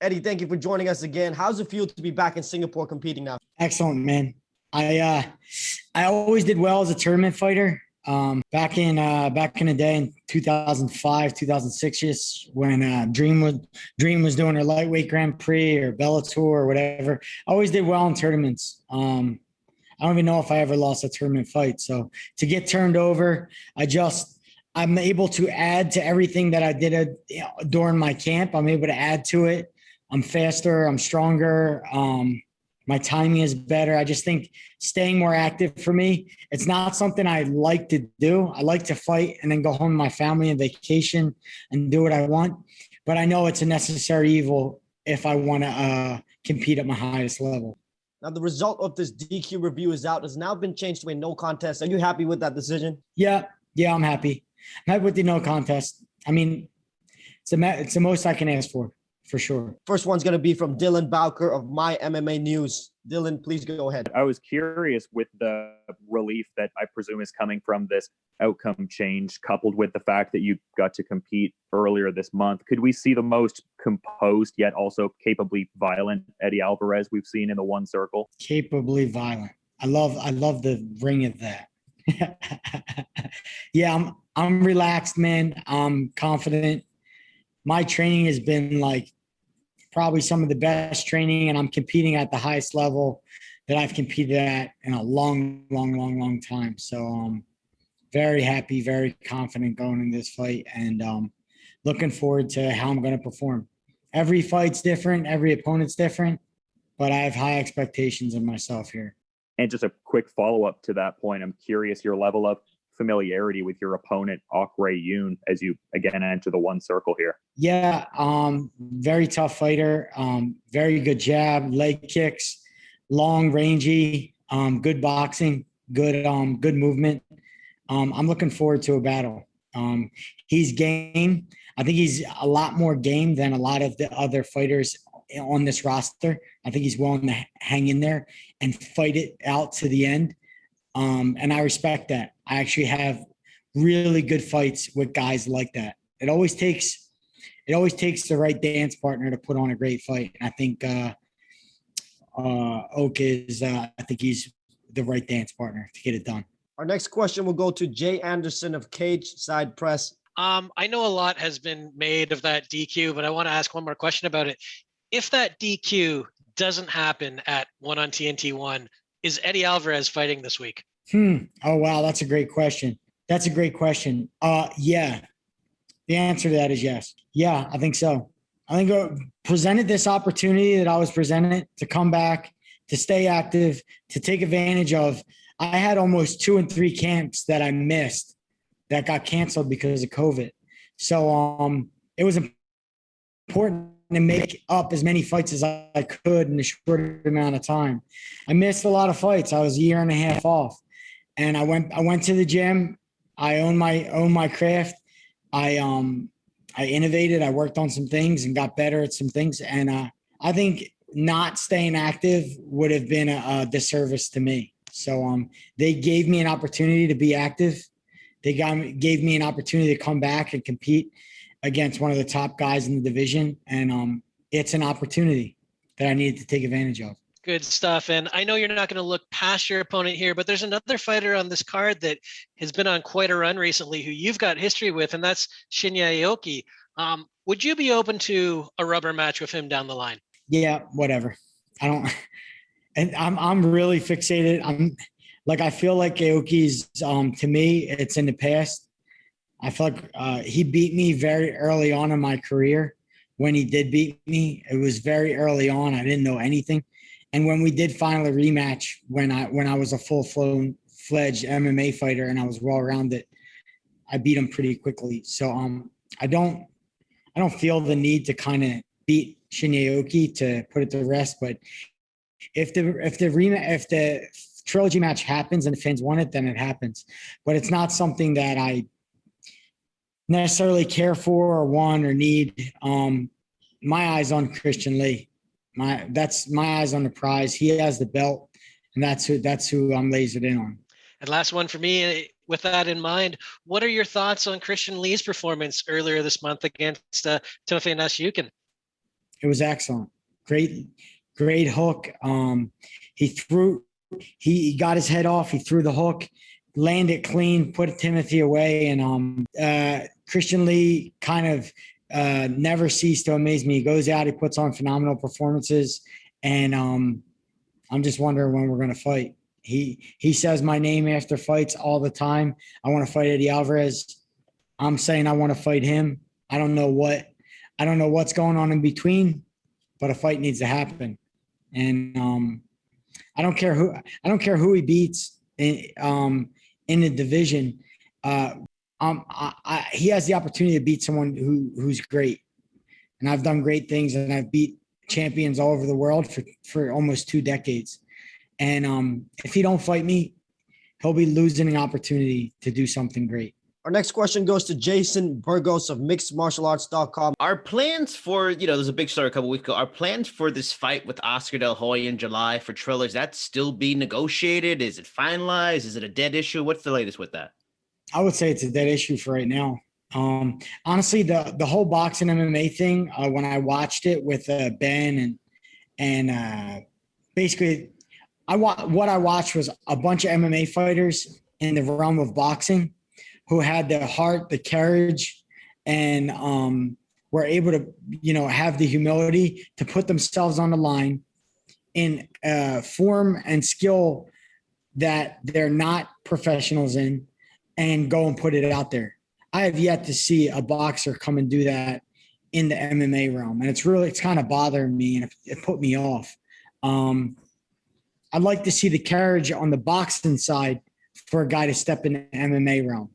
Eddie, thank you for joining us again. How's it feel to be back in Singapore competing now? Excellent, man. I always did well as a tournament fighter. Back in the day in 2005, 2006, just when Dream was doing her lightweight Grand Prix or Bellator or whatever. I always did well in tournaments. I don't even know if I ever lost a tournament fight. So to get turned over, I'm able to add to everything that I did during my camp. I'm able to add to it. I'm faster. I'm stronger. My timing is better. I just think staying more active for me, it's not something I like to do. I like to fight and then go home to my family and vacation and do what I want. But I know it's a necessary evil if I want to compete at my highest level. Now, the result of this DQ review is out. Has now been changed to a no contest. Are you happy with that decision? Yeah, I'm happy. I'm happy with the no contest. I mean, it's the most I can ask for sure. First one's going to be from Dylan Bowker of My MMA News. Dylan, please go ahead. I was curious with the relief that I presume is coming from this outcome change, coupled with the fact that you got to compete earlier this month. Could we see the most composed yet also capably violent Eddie Alvarez we've seen in the one circle? Capably violent. I love the ring of that. Yeah, I'm relaxed, man. I'm confident. My training has been like probably some of the best training, and I'm competing at the highest level that I've competed at in a long time. So I'm very happy, very confident going in this fight, and looking forward to how I'm going to perform. Every fight's different. Every opponent's different, but I have high expectations of myself here. And just a quick follow-up to that point, I'm curious your level of familiarity with your opponent, Ok Rae Yoon, as you again enter the one circle here. Yeah, very tough fighter, very good jab, leg kicks, long, rangy, good boxing, good movement. I'm looking forward to a battle. He's game. I think he's a lot more game than a lot of the other fighters on this roster. I think he's willing to hang in there and fight it out to the end. And I respect that. I actually have really good fights with guys like that. It always takes the right dance partner to put on a great fight. And I think Oak is. I think he's the right dance partner to get it done. Our next question will go to Jay Anderson of Cage Side Press. I know a lot has been made of that DQ, but I want to ask one more question about it. If that DQ doesn't happen at one on TNT 1, is Eddie Alvarez fighting this week? Oh, wow. That's a great question. Yeah. The answer to that is yes. Yeah, I think so. I think I presented this opportunity that I was presented to come back, to stay active, to take advantage of. I had almost 2 and 3 camps that I missed that got canceled because of COVID. So it was important to make up as many fights as I could in a short amount of time. I missed a lot of fights. I was a year and a half off. And I went to the gym. I own my craft. I innovated. I worked on some things and got better at some things. And I think not staying active would have been a disservice to me. So they gave me an opportunity to be active. They gave me an opportunity to come back and compete against one of the top guys in the division. And it's an opportunity that I needed to take advantage of. Good stuff. And I know you're not going to look past your opponent here, but there's another fighter on this card that has been on quite a run recently who you've got history with, and that's Shinya Aoki. Would you be open to a rubber match with him down the line? Yeah, whatever. I'm really fixated. I feel like Aoki's, to me, it's in the past. I feel like he beat me very early on in my career. When he did beat me, it was very early on. I didn't know anything. And when we did finally rematch, when I was a full-fledged MMA fighter and I was well-rounded, I beat him pretty quickly. So I don't feel the need to kind of beat Shinya Aoki to put it to rest. But if the trilogy match happens and the fans want it, then it happens. But it's not something that I necessarily care for or want or need. My eyes on Christian Lee. That's my eyes on the prize. He has the belt, and that's who I'm lasered in on. And last one for me, with that in mind, what are your thoughts on Christian Lee's performance earlier this month against Timofey Nasiukin? It was excellent. Great hook. He got his head off. He threw the hook, landed clean, put Timothy away. And Christian Lee kind of never ceased to amaze me. He goes out, he puts on phenomenal performances. And I'm just wondering when we're going to fight. He says my name after fights all the time. I want to fight Eddie Alvarez. I'm saying I want to fight him. I don't know what's going on in between, but a fight needs to happen. And I don't care who he beats in the division. He has the opportunity to beat someone who's great. And I've done great things, and I've beat champions all over the world for almost 2 decades. And if he don't fight me, he'll be losing an opportunity to do something great. Our next question goes to Jason Burgos of mixedmartialarts.com. Our plans for, there's a big story a couple weeks ago. Our plans for this fight with Oscar De La Hoya in July for Triller, is that still being negotiated? Is it finalized? Is it a dead issue? What's the latest with that? I would say it's a dead issue for right now. Honestly, the whole boxing MMA thing, when I watched it with Ben and basically what I watched was a bunch of MMA fighters in the realm of boxing who had the heart, the courage, and were able to, have the humility to put themselves on the line in form and skill that they're not professionals in, and go and put it out there. I have yet to see a boxer come and do that in the MMA realm. And it's kind of bothering me, and it put me off. I'd like to see the courage on the boxing side for a guy to step in the MMA realm.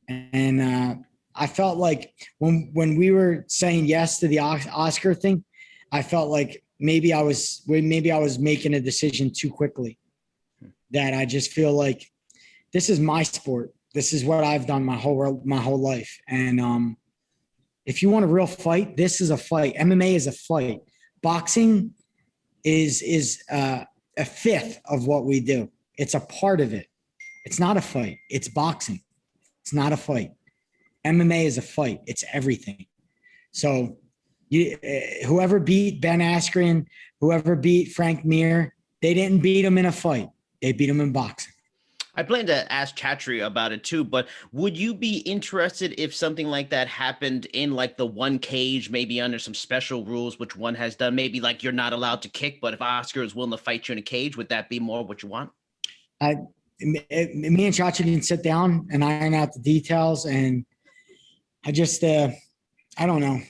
And I felt like when we were saying yes to the Oscar thing, I felt like maybe I was making a decision too quickly. That I just feel like this is my sport. This is what I've done my whole life. And if you want a real fight, this is a fight. MMA is a fight. Boxing is a fifth of what we do. It's a part of it. It's not a fight. It's boxing. It's not a fight. MMA is a fight. It's everything. So whoever beat Ben Askren, whoever beat Frank Mir, they didn't beat him in a fight. They beat him in boxing. I plan to ask Chatri about it too, but would you be interested if something like that happened in like the one cage, maybe under some special rules, which one has done, maybe like you're not allowed to kick, but if Oscar is willing to fight you in a cage, would that be more what you want? Me and Chachi can sit down and iron out the details. And I just, I don't know.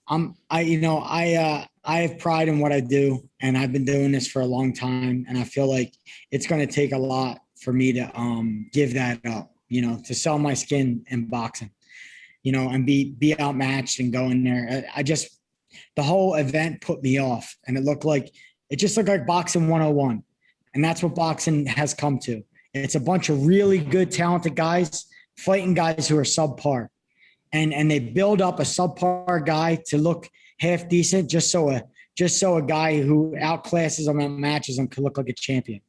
I have pride in what I do, and I've been doing this for a long time. And I feel like it's going to take a lot for me to give that up, to sell my skin in boxing, and be outmatched and go in there. The whole event put me off, and it just looked like boxing 101. And that's what boxing has come to. It's a bunch of really good, talented guys fighting guys who are subpar. And they build up a subpar guy to look half decent just so a guy who outclasses them and matches them could look like a champion.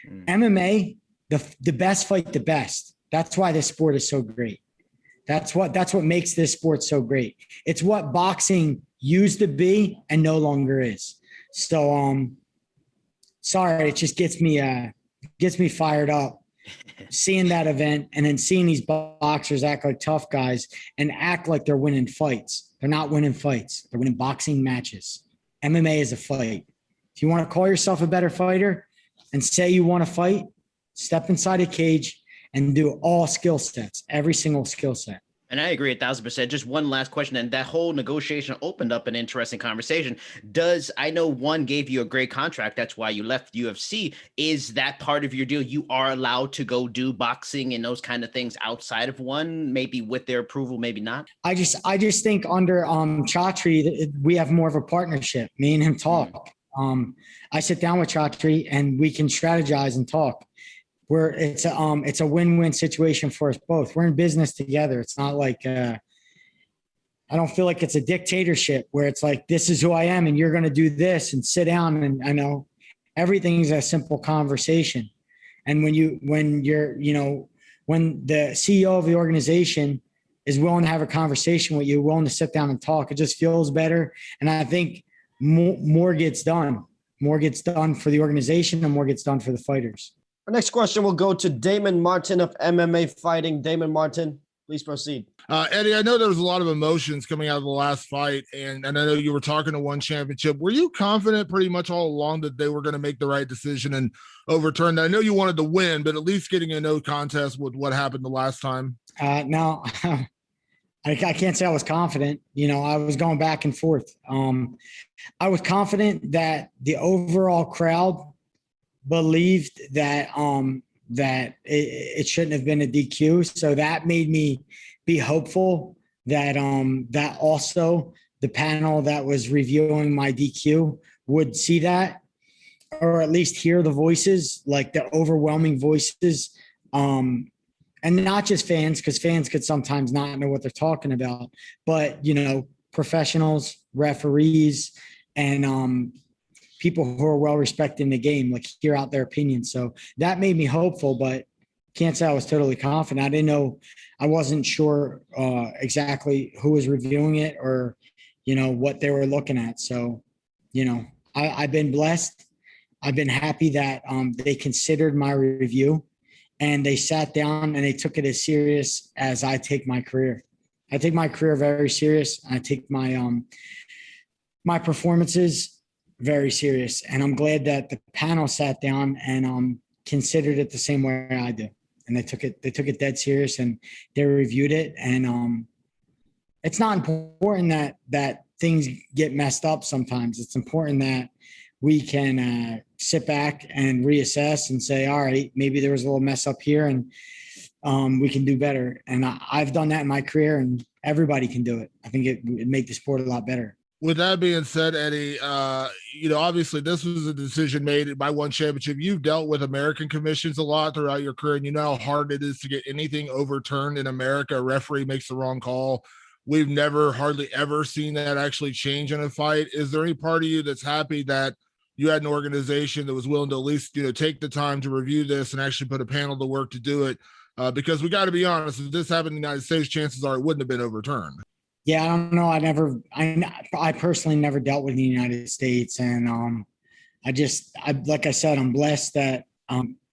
MMA, the best fight the best. That's why this sport is so great. That's what makes this sport so great. It's what boxing used to be and no longer is. So sorry, it just gets me fired up seeing that event, and then seeing these boxers act like tough guys and act like they're winning fights. They're not winning fights. They're winning boxing matches. MMA is a fight. If you want to call yourself a better fighter and say you want to fight, step inside a cage and do all skill sets, every single skill set. And I agree 1,000%. Just one last question. And that whole negotiation opened up an interesting conversation. I know one gave you a great contract. That's why you left UFC. Is that part of your deal? You are allowed to go do boxing and those kind of things outside of one, maybe with their approval, maybe not. I just think under Chatri, we have more of a partnership. Me and him talk. I sit down with Chatri and we can strategize and talk. It's a win-win situation for us both. We're in business together. It's not like I don't feel like it's a dictatorship where it's like, this is who I am and you're going to do this and sit down. And I know everything's a simple conversation. And when the CEO of the organization is willing to have a conversation with you, willing to sit down and talk. It just feels better. And I think more gets done. More gets done for the organization and more gets done for the fighters. Our next question will go to Damon Martin of MMA Fighting. Damon Martin, please proceed. Eddie, I know there was a lot of emotions coming out of the last fight, and I know you were talking to One Championship. Were you confident pretty much all along that they were going to make the right decision and overturn that? I know you wanted to win, but at least getting a no contest with what happened the last time. No, I can't say I was confident. I was going back and forth. I was confident that the overall crowd believed that it shouldn't have been a DQ. So that made me be hopeful that that also the panel that was reviewing my DQ would see that, or at least hear the voices, like the overwhelming voices, and not just fans, because fans could sometimes not know what they're talking about, but professionals, referees, and people who are well respected in the game, like hear out their opinions. So that made me hopeful, but can't say I was totally confident. I didn't know, I wasn't sure exactly who was reviewing it or, what they were looking at. So, I've been blessed. I've been happy that they considered my review and they sat down and they took it as serious as I take my career. I take my career very serious. I take my my performances very serious. And I'm glad that the panel sat down and considered it the same way I do. And they took it dead serious and they reviewed it. And it's not important that things get messed up sometimes. It's important that we can sit back and reassess and say, all right, maybe there was a little mess up here and we can do better. And I've done that in my career and everybody can do it. I think it'd make the sport a lot better. With that being said, Eddie, obviously this was a decision made by One Championship. You've dealt with American commissions a lot throughout your career, and you know how hard it is to get anything overturned in America. A referee makes the wrong call. We've never hardly ever seen that actually change in a fight. Is there any part of you that's happy that you had an organization that was willing to at least, take the time to review this and actually put a panel to work to do it? Because we got to be honest, if this happened in the United States, chances are it wouldn't have been overturned. Yeah, I don't know. I personally never dealt with the United States. And like I said, I'm blessed that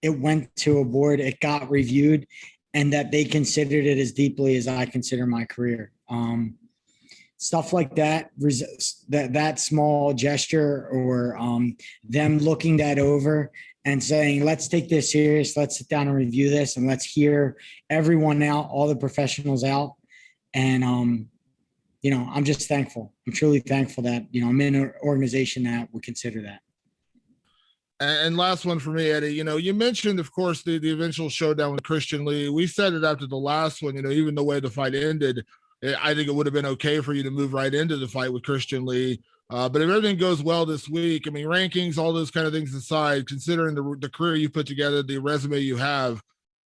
it went to a board, it got reviewed, and that they considered it as deeply as I consider my career. Stuff like that, that small gesture or them looking that over and saying, let's take this serious, let's sit down and review this, and let's hear everyone out, all the professionals out. And, I'm just thankful. I'm truly thankful that, I'm in an organization that would consider that. And last one for me, Eddie, you mentioned, of course, the eventual showdown with Christian Lee. We said it after the last one, even the way the fight ended, I think it would have been okay for you to move right into the fight with Christian Lee. But if everything goes well this week, rankings, all those kind of things aside, considering the career you put together, the resume you have,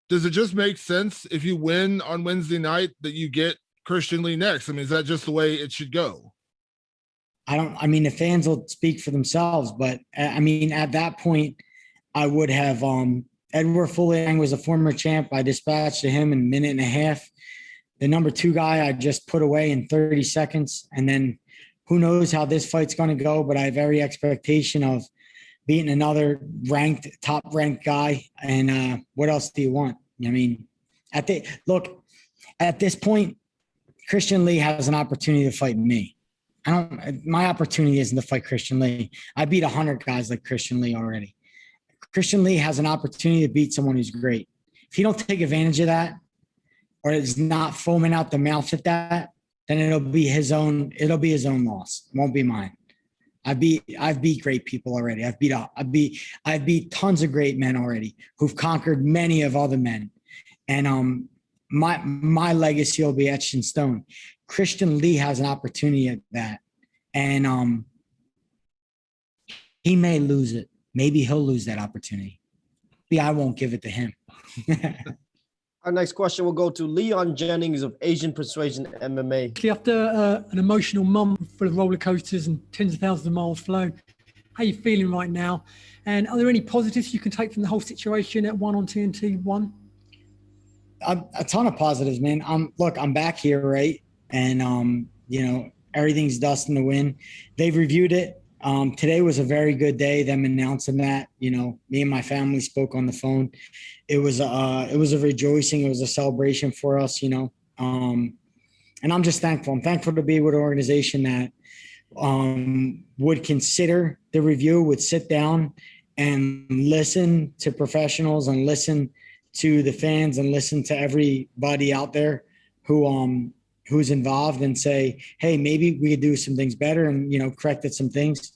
does it just make sense if you win on Wednesday night that you get Christian Lee next? Is that just the way it should go? The fans will speak for themselves, but at that point I would have, Edward Fulliang was a former champ. I dispatched to him in a minute and a half. The number 2 guy I just put away in 30 seconds. And then who knows how this fight's going to go, but I have every expectation of beating another top ranked guy. And what else do you want? At this point, Christian Lee has an opportunity to fight me. My opportunity isn't to fight Christian Lee. I beat 100 guys like Christian Lee already. Christian Lee has an opportunity to beat someone who's great. If he don't take advantage of that, or is not foaming out the mouth at that, then it'll be his own loss. It won't be mine. I've beat great people already. I've beat tons of great men already who've conquered many of other men. And my legacy will be etched in stone. Christian Lee has an opportunity at that. And he may lose it. Maybe he'll lose that opportunity. Maybe I won't give it to him. Our next question will go to Leon Jennings of Asian Persuasion MMA. After an emotional month full of roller coasters and tens of thousands of miles flown, how are you feeling right now? And are there any positives you can take from the whole situation at 1 on TNT 1? A ton of positives, man. I'm back here, right? And everything's dust in the wind. They've reviewed it. Today was a very good day. Them announcing that, me and my family spoke on the phone. It was a rejoicing. It was a celebration for us, and I'm just thankful. I'm thankful to be with an organization that would consider the review, would sit down and listen to professionals and listen to the fans and listen to everybody out there who's involved and say, hey, maybe we could do some things better and, corrected some things.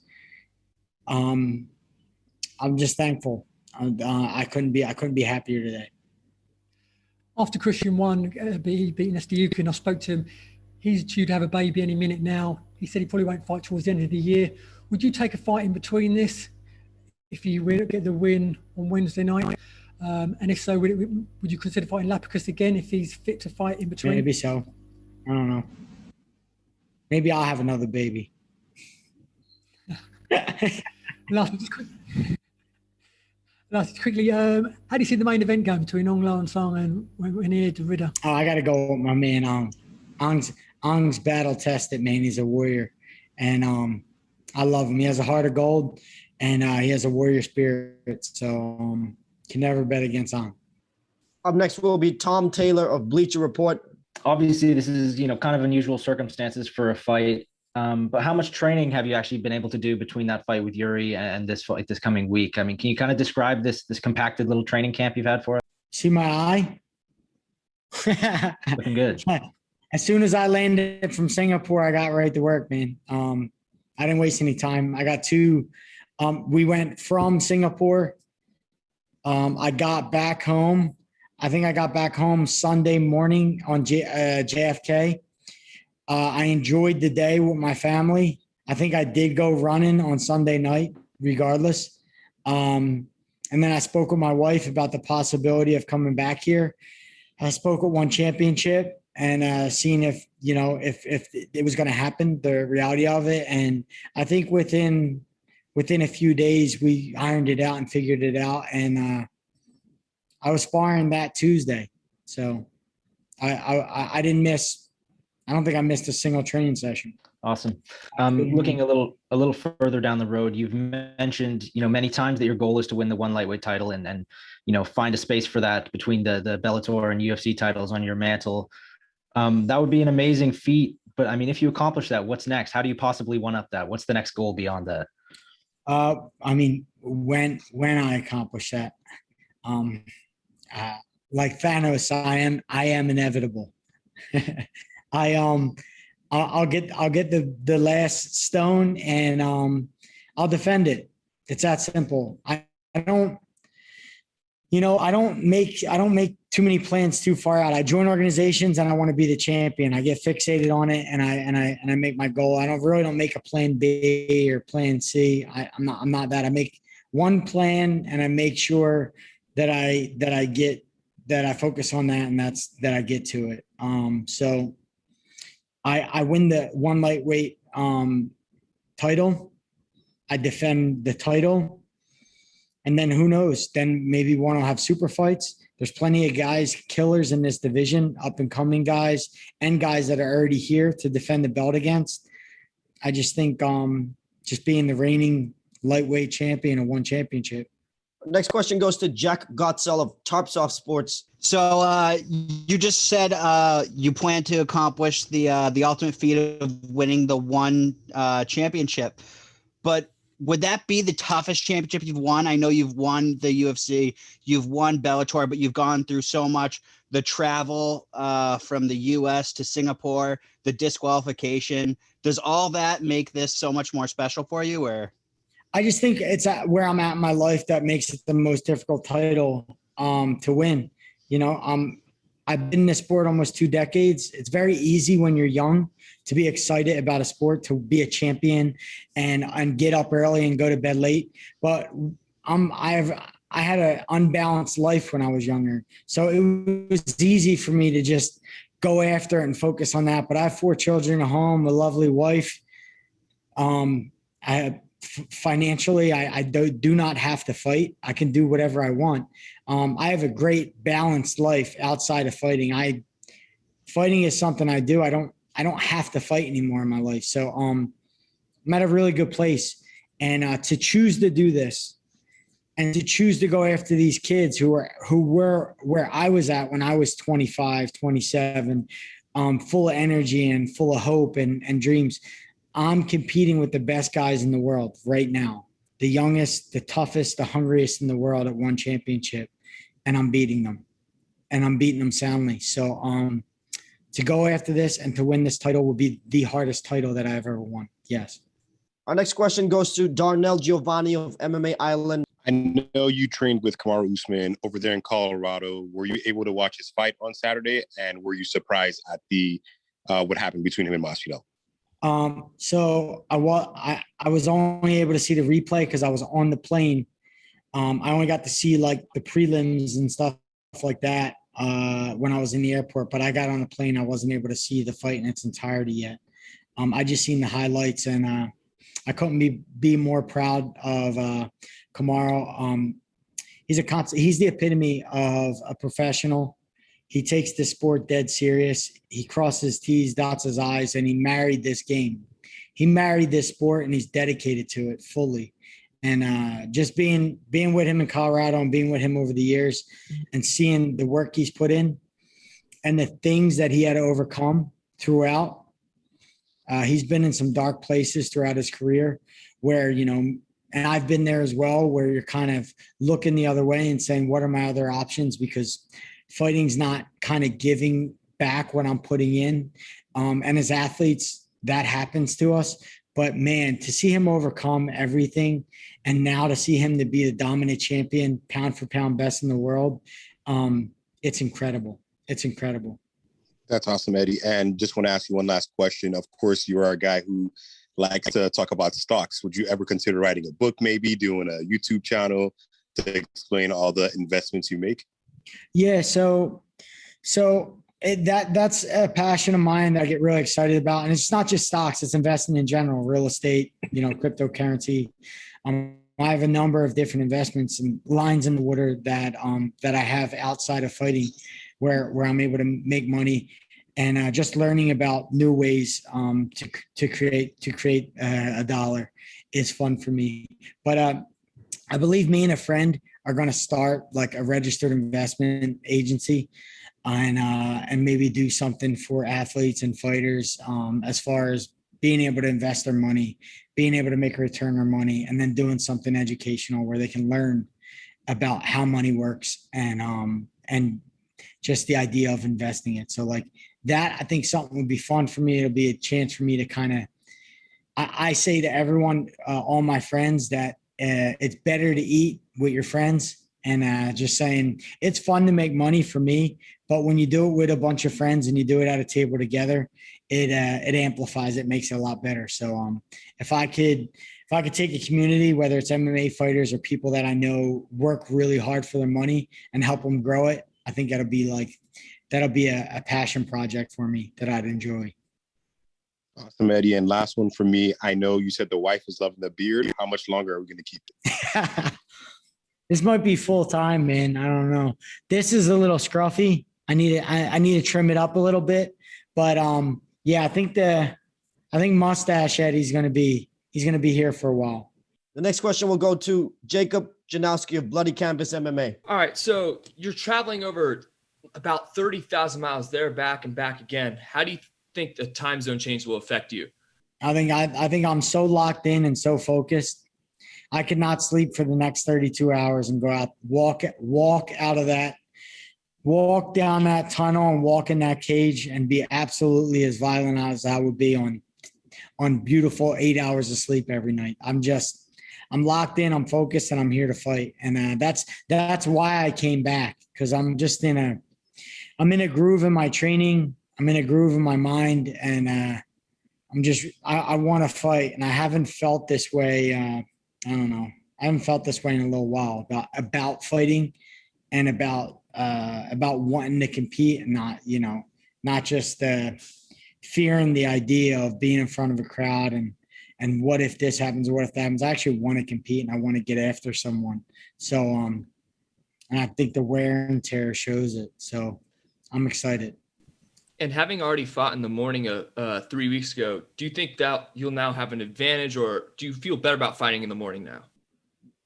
I'm just thankful. I couldn't be happier today. After Christian won, beating Estiukin, I spoke to him. He's due to have a baby any minute now. He said he probably won't fight towards the end of the year. Would you take a fight in between this if you get the win on Wednesday night? And if so, would you consider fighting Lapicus again if he's fit to fight in between? Maybe so. I don't know. Maybe I'll have another baby. Last, quickly, how do you see the main event going between Ong Lao and Song and Wenair de Ridder? Oh, I got to go with my man Ong. Ong's battle tested, man. He's a warrior. And I love him. He has a heart of gold, and he has a warrior spirit. So can never bet against Ong. Up next will be Tom Taylor of Bleacher Report. Obviously, this is, kind of unusual circumstances for a fight. But how much training have you actually been able to do between that fight with Iuri and this fight this coming week? I mean, can you kind of describe this compacted little training camp you've had for us? See my eye? Looking good. As soon as I landed from Singapore, I got right to work, man. I didn't waste any time. I got two. We went from Singapore. I got back home. I think I got back home Sunday morning on JFK. I enjoyed the day with my family. I think I did go running on Sunday night, regardless. And then I spoke with my wife about the possibility of coming back here. I spoke with One Championship and seeing if it was going to happen, the reality of it. And I think within a few days, we ironed it out and figured it out. And I was sparring that Tuesday. So I didn't miss. I don't think I missed a single training session. Awesome. Looking a little further down the road, you've mentioned, many times that your goal is to win the one lightweight title and find a space for that between the Bellator and UFC titles on your mantle. That would be an amazing feat. But I mean, if you accomplish that, what's next? How do you possibly one up that? What's the next goal beyond that? I mean, when I accomplish that, like Thanos, I am inevitable. I'll get the last stone and I'll defend it. It's that simple. I don't make too many plans too far out. I join organizations and I want to be the champion. I get fixated on it and I make my goal. I don't make a plan B or plan C. I'm not that. I make one plan and I make sure that I focus on that and that I get to it. So I win the one lightweight title. I defend the title. And then who knows? Then maybe one will have super fights. There's plenty of guys, killers in this division, up and coming guys and guys that are already here to defend the belt against. I just think just being the reigning lightweight champion of One Championship. Next question goes to Jack Gottsell of Tarpsoft Sports. So you just said you plan to accomplish the ultimate feat of winning the one championship, but would that be the toughest championship you've won? I know you've won the UFC, you've won Bellator, but you've gone through so much, the travel from the US to Singapore, the disqualification. Does all that make this so much more special for you, or? I just think it's where I'm at in my life that makes it the most difficult title to win. I've been in this sport almost 2 decades. It's very easy when you're young to be excited about a sport, to be a champion and get up early and go to bed late. But I had an unbalanced life when I was younger. So it was easy for me to just go after it and focus on that. But I have 4 children at home, a lovely wife. I have financially, I do not have to fight. I can do whatever I want. I have a great balanced life outside of fighting. Fighting is something I do. I don't have to fight anymore in my life. So I'm at a really good place. And to choose to do this and to choose to go after these kids who were where I was at when I was 25, 27, full of energy and full of hope and dreams. I'm competing with the best guys in the world right now, the youngest, the toughest, the hungriest in the world at one championship. And I'm beating them, and I'm beating them soundly. So to go after this and to win this title will be the hardest title that I've ever won. Yes. Our next question goes to Darnell Giovanni of MMA Island. I know you trained with Kamaru Usman over there in Colorado. Were you able to watch his fight on Saturday? And were you surprised at what happened between him and Masvidal? So I was only able to see the replay because I was on the plane. I only got to see like the prelims and stuff like that when I was in the airport, but I got on the plane. I wasn't able to see the fight in its entirety yet. I just seen the highlights, and I couldn't be more proud of Kamaru. He's the epitome of a professional. He takes the sport dead serious. He crosses T's, dots his I's, and he married this game. He married this sport, and he's dedicated to it fully. And just being with him in Colorado and being with him over the years and seeing the work he's put in and the things that he had to overcome throughout. He's been in some dark places throughout his career where, and I've been there as well, where you're kind of looking the other way and saying, what are my other options? Because fighting's not kind of giving back what I'm putting in. And as athletes, that happens to us. But man, to see him overcome everything and now to see him to be the dominant champion, pound for pound best in the world, it's incredible. It's incredible. That's awesome, Eddie. And just want to ask you one last question. Of course, you are a guy who likes to talk about stocks. Would you ever consider writing a book, maybe doing a YouTube channel to explain all the investments you make? Yeah. So that's a passion of mine that I get really excited about. And it's not just stocks, it's investing in general, real estate, cryptocurrency. I have a number of different investments and lines in the water that I have outside of fighting where I'm able to make money, and just learning about new ways to create a dollar is fun for me. But I believe me and a friend are going to start like a registered investment agency and maybe do something for athletes and fighters as far as being able to invest their money, being able to make a return on their money, and then doing something educational where they can learn about how money works and just the idea of investing it. So like that, I think something would be fun for me. It'll be a chance for me to kind of, I say to everyone, all my friends, that it's better to eat with your friends, and just saying it's fun to make money for me. But when you do it with a bunch of friends and you do it at a table together, it amplifies, it makes it a lot better. So if I could take a community, whether it's MMA fighters or people that I know work really hard for their money, and help them grow it, I think that'll be a passion project for me that I'd enjoy. Awesome, Eddie. And last one for me. I know you said the wife is loving the beard. How much longer are we going to keep it? This might be full time, man. I don't know. This is a little scruffy. I need to trim it up a little bit. But yeah, I think mustache Eddie's going to be here for a while. The next question will go to Jacob Janowski of Bloody Campus MMA. All right, so you're traveling over about 30,000 miles there, back and back again. How do you think the time zone change will affect you? I think I'm so locked in and so focused. I could not sleep for the next 32 hours and go out, walk out of that, walk down that tunnel and walk in that cage and be absolutely as violent as I would be on beautiful 8 hours of sleep every night. I'm locked in, I'm focused, and I'm here to fight. And that's why I came back, because I'm in a groove in my training. I'm in a groove in my mind, and I want to fight. And I haven't felt this way. I don't know. I haven't felt this way in a little while about fighting and about wanting to compete, and not just fearing the idea of being in front of a crowd and and what if this happens or what if that happens. I actually want to compete and I want to get after someone. So, and I think the wear and tear shows it. So I'm excited. And having already fought in the morning 3 weeks ago, do you think that you'll now have an advantage, or do you feel better about fighting in the morning now?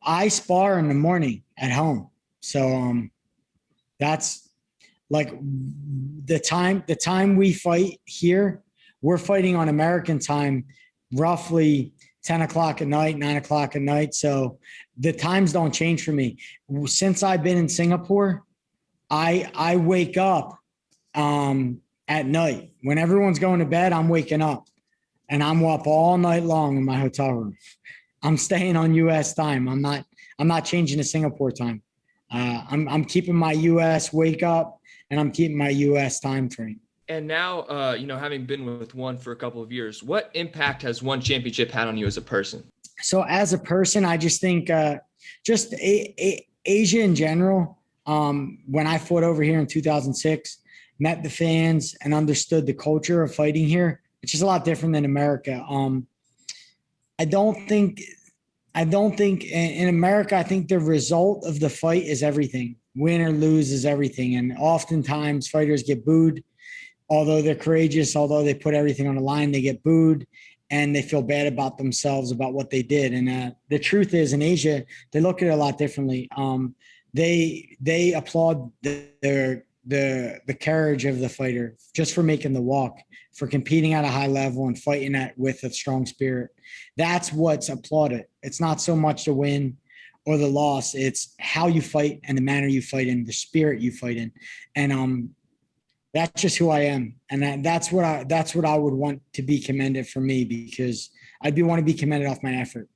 I spar in the morning at home. So that's like the time we fight here, we're fighting on American time, roughly 10 o'clock at night, 9 o'clock at night. So the times don't change for me. Since I've been in Singapore, I wake up at night. When everyone's going to bed, I'm waking up and I'm up all night long in my hotel room. I'm staying on US time. I'm not changing to Singapore time. I'm keeping my US wake up and I'm keeping my US time frame. And now, having been with ONE for a couple of years, what impact has ONE championship had on you as a person? So as a person, I just think just Asia in general, when I fought over here in 2006, met the fans and understood the culture of fighting here, which is a lot different than America. I don't think in America, I think the result of the fight is everything. Win or lose is everything. And oftentimes fighters get booed. Although they're courageous, although they put everything on the line, they get booed and they feel bad about themselves, about what they did. And the truth is, in Asia, they look at it a lot differently. They applaud the courage of the fighter just for making the walk, for competing at a high level and fighting with a strong spirit. That's what's applauded. It's not so much the win or the loss. It's how you fight and the manner you fight in, the spirit you fight in. And that's just who I am. And that's what I would want to be commended for me, because I'd want to be commended off my effort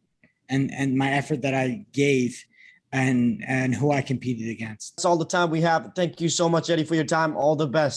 and my effort that I gave and who I competed against. That's all the time we have. Thank you so much, Eddie, for your time. All the best.